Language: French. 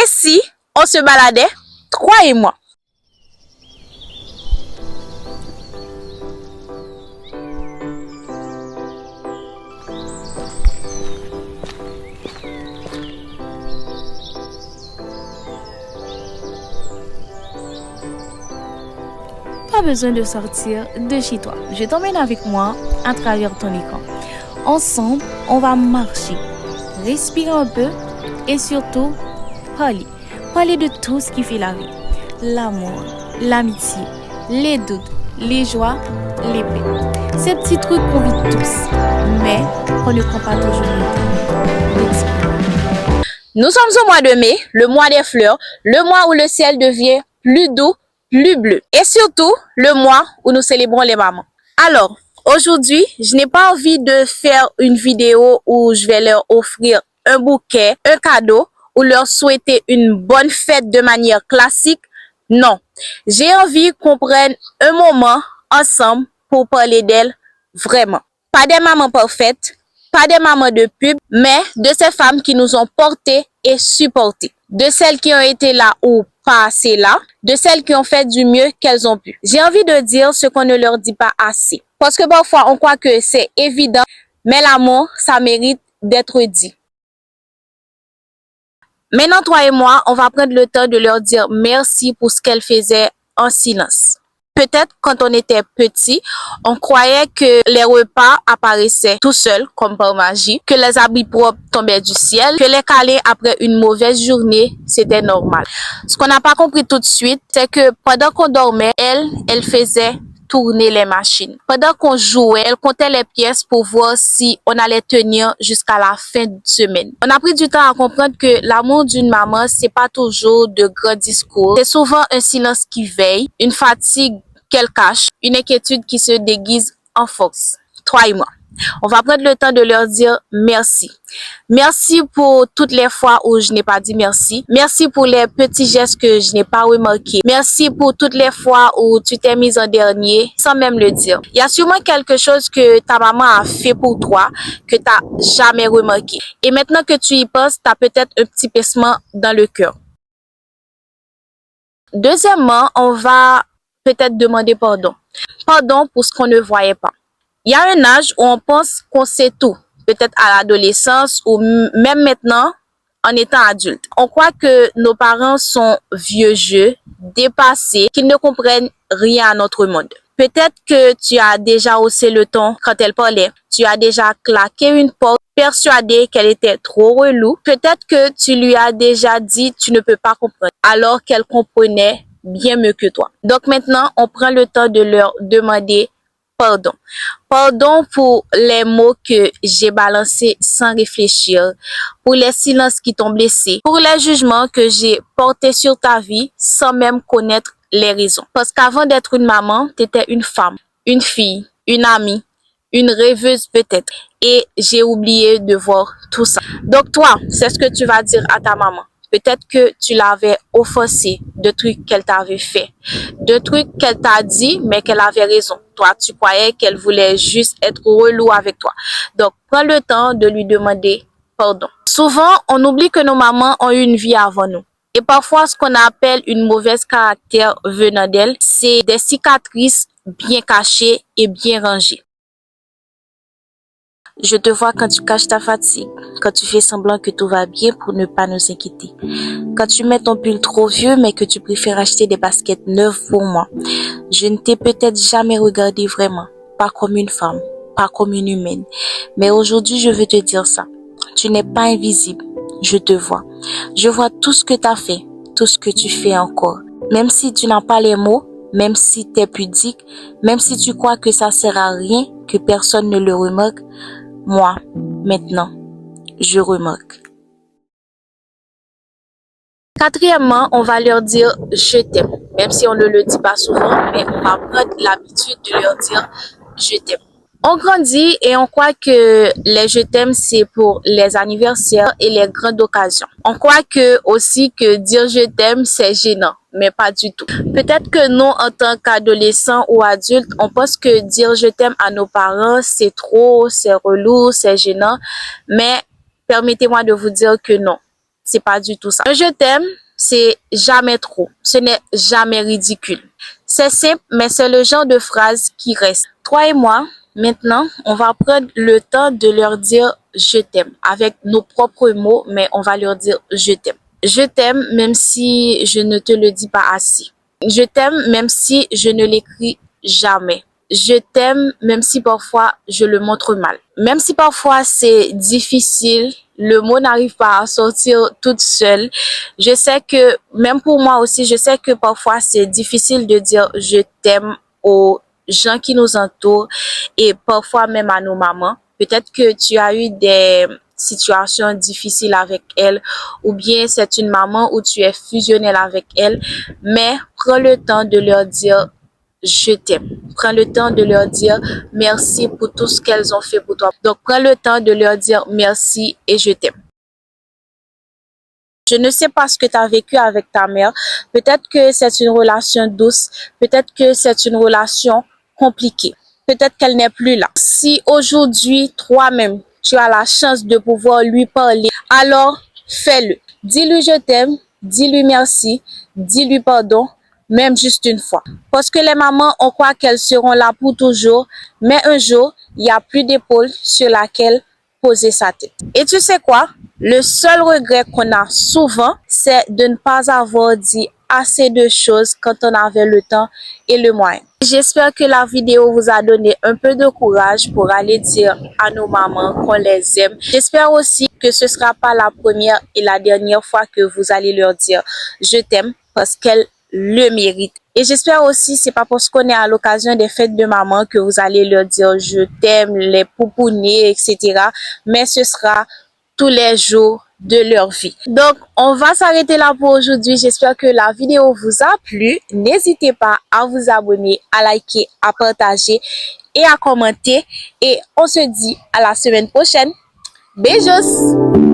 Et si on se baladait, croyez-moi. Pas besoin de sortir de chez toi. Je t'emmène avec moi à travers ton écran. Ensemble, on va marcher, respirer un peu et surtout parler. Parler de tout ce qui fait la vie. L'amour, l'amitié, les doutes, les joies, les peines. Ces petits trucs qu'on vit tous, mais qu'on ne prend pas toujours le temps d'expliquer. Nous sommes au mois de mai, le mois des fleurs, le mois où le ciel devient plus doux, plus bleu. Et surtout, le mois où nous célébrons les mamans. Alors, aujourd'hui, je n'ai pas envie de faire une vidéo où je vais leur offrir un bouquet, un cadeau, ou leur souhaiter une bonne fête de manière classique. Non, j'ai envie qu'on prenne un moment ensemble pour parler d'elles vraiment. Pas des mamans parfaites, pas des mamans de pub, mais de ces femmes qui nous ont portées et supportées. De celles qui ont été là ou pas assez là, de celles qui ont fait du mieux qu'elles ont pu. J'ai envie de dire ce qu'on ne leur dit pas assez. Parce que parfois, on croit que c'est évident, mais l'amour, ça mérite d'être dit. Maintenant, toi et moi, on va prendre le temps de leur dire merci pour ce qu'elles faisaient en silence. Peut-être quand on était petit, on croyait que les repas apparaissaient tout seuls, comme par magie, que les habits propres tombaient du ciel, que les câlins après une mauvaise journée, c'était normal. Ce qu'on n'a pas compris tout de suite, c'est que pendant qu'on dormait, elle faisait tourner les machines. Pendant qu'on jouait, elle comptait les pièces pour voir si on allait tenir jusqu'à la fin de semaine. On a pris du temps à comprendre que l'amour d'une maman, c'est pas toujours de grands discours. C'est souvent un silence qui veille, une fatigue qu'elle cache, une inquiétude qui se déguise en force. Toi et moi. On va prendre le temps de leur dire merci. Merci pour toutes les fois où je n'ai pas dit merci. Merci pour les petits gestes que je n'ai pas remarqués. Merci pour toutes les fois où tu t'es mise en dernier sans même le dire. Il y a sûrement quelque chose que ta maman a fait pour toi que tu n'as jamais remarqué. Et maintenant que tu y penses, tu as peut-être un petit pincement dans le cœur. Deuxièmement, on va peut-être demander pardon. Pardon pour ce qu'on ne voyait pas. Il y a un âge où on pense qu'on sait tout, peut-être à l'adolescence ou même maintenant en étant adulte. On croit que nos parents sont vieux jeux, dépassés, qu'ils ne comprennent rien à notre monde. Peut-être que tu as déjà haussé le ton quand elle parlait. Tu as déjà claqué une porte, persuadé qu'elle était trop relou. Peut-être que tu lui as déjà dit tu ne peux pas comprendre, alors qu'elle comprenait bien mieux que toi. Donc maintenant, on prend le temps de leur demander pardon. Pardon pour les mots que j'ai balancés sans réfléchir, pour les silences qui t'ont blessé, pour les jugements que j'ai portés sur ta vie sans même connaître les raisons. Parce qu'avant d'être une maman, tu étais une femme, une fille, une amie, une rêveuse peut-être. Et j'ai oublié de voir tout ça. Donc toi, c'est ce que tu vas dire à ta maman. Peut-être que tu l'avais offensée de trucs qu'elle t'avait fait, de trucs qu'elle t'a dit, mais qu'elle avait raison. Toi, tu croyais qu'elle voulait juste être relou avec toi. Donc, prends le temps de lui demander pardon. Souvent, on oublie que nos mamans ont eu une vie avant nous. Et parfois, ce qu'on appelle une mauvaise caractère venant d'elle, c'est des cicatrices bien cachées et bien rangées. Je te vois quand tu caches ta fatigue, quand tu fais semblant que tout va bien pour ne pas nous inquiéter. Quand tu mets ton pull trop vieux mais que tu préfères acheter des baskets neuves pour moi. Je ne t'ai peut-être jamais regardé vraiment, pas comme une femme, pas comme une humaine. Mais aujourd'hui, je veux te dire ça. Tu n'es pas invisible, je te vois. Je vois tout ce que tu as fait, tout ce que tu fais encore. Même si tu n'as pas les mots, même si tu es pudique, même si tu crois que ça sert à rien, que personne ne le remarque, moi, maintenant, je remarque. Quatrièmement, on va leur dire « je t'aime ». Même si on ne le dit pas souvent, mais on va prendre l'habitude de leur dire « je t'aime ». On grandit et on croit que les je t'aime, c'est pour les anniversaires et les grandes occasions. On croit que aussi que dire je t'aime, c'est gênant, mais pas du tout. Peut-être que nous, en tant qu'adolescents ou adultes, on pense que dire je t'aime à nos parents, c'est trop, c'est relou, c'est gênant. Mais permettez-moi de vous dire que non. c'est pas du tout ça. Un je t'aime, c'est jamais trop. Ce n'est jamais ridicule. C'est simple, mais c'est le genre de phrase qui reste. Toi et moi, maintenant, on va prendre le temps de leur dire je t'aime avec nos propres mots, mais on va leur dire je t'aime. Je t'aime même si je ne te le dis pas assez. Je t'aime même si je ne l'écris jamais. Je t'aime même si parfois je le montre mal. Même si parfois c'est difficile, le mot n'arrive pas à sortir toute seule. Je sais que, même pour moi aussi, je sais que parfois c'est difficile de dire je t'aime aux gens qui nous entourent et parfois même à nos mamans. Peut-être que tu as eu des situations difficiles avec elle ou bien c'est une maman où tu es fusionnel avec elle, mais prends le temps de leur dire je t'aime. Prends le temps de leur dire merci pour tout ce qu'elles ont fait pour toi. Donc, prends le temps de leur dire merci et je t'aime. Je ne sais pas ce que tu as vécu avec ta mère. Peut-être que c'est une relation douce. Peut-être que c'est une relation compliquée. Peut-être qu'elle n'est plus là. Si aujourd'hui, toi-même, tu as la chance de pouvoir lui parler, alors fais-le. Dis-lui je t'aime, dis-lui merci, dis-lui pardon, même juste une fois. Parce que les mamans, on croit qu'elles seront là pour toujours, mais un jour, il n'y a plus d'épaule sur laquelle poser sa tête. Et tu sais quoi? Le seul regret qu'on a souvent, c'est de ne pas avoir dit assez de choses quand on avait le temps et le moyen. J'espère que la vidéo vous a donné un peu de courage pour aller dire à nos mamans qu'on les aime. J'espère aussi que ce ne sera pas la première et la dernière fois que vous allez leur dire je t'aime parce qu'elles le méritent. Et j'espère aussi, c'est pas parce qu'on est à l'occasion des fêtes de maman que vous allez leur dire je t'aime, les poupounets, etc. Mais ce sera tous les jours de leur vie. Donc, on va s'arrêter là pour aujourd'hui. J'espère que la vidéo vous a plu. N'hésitez pas à vous abonner, à liker, à partager et à commenter. Et on se dit à la semaine prochaine. Beijos!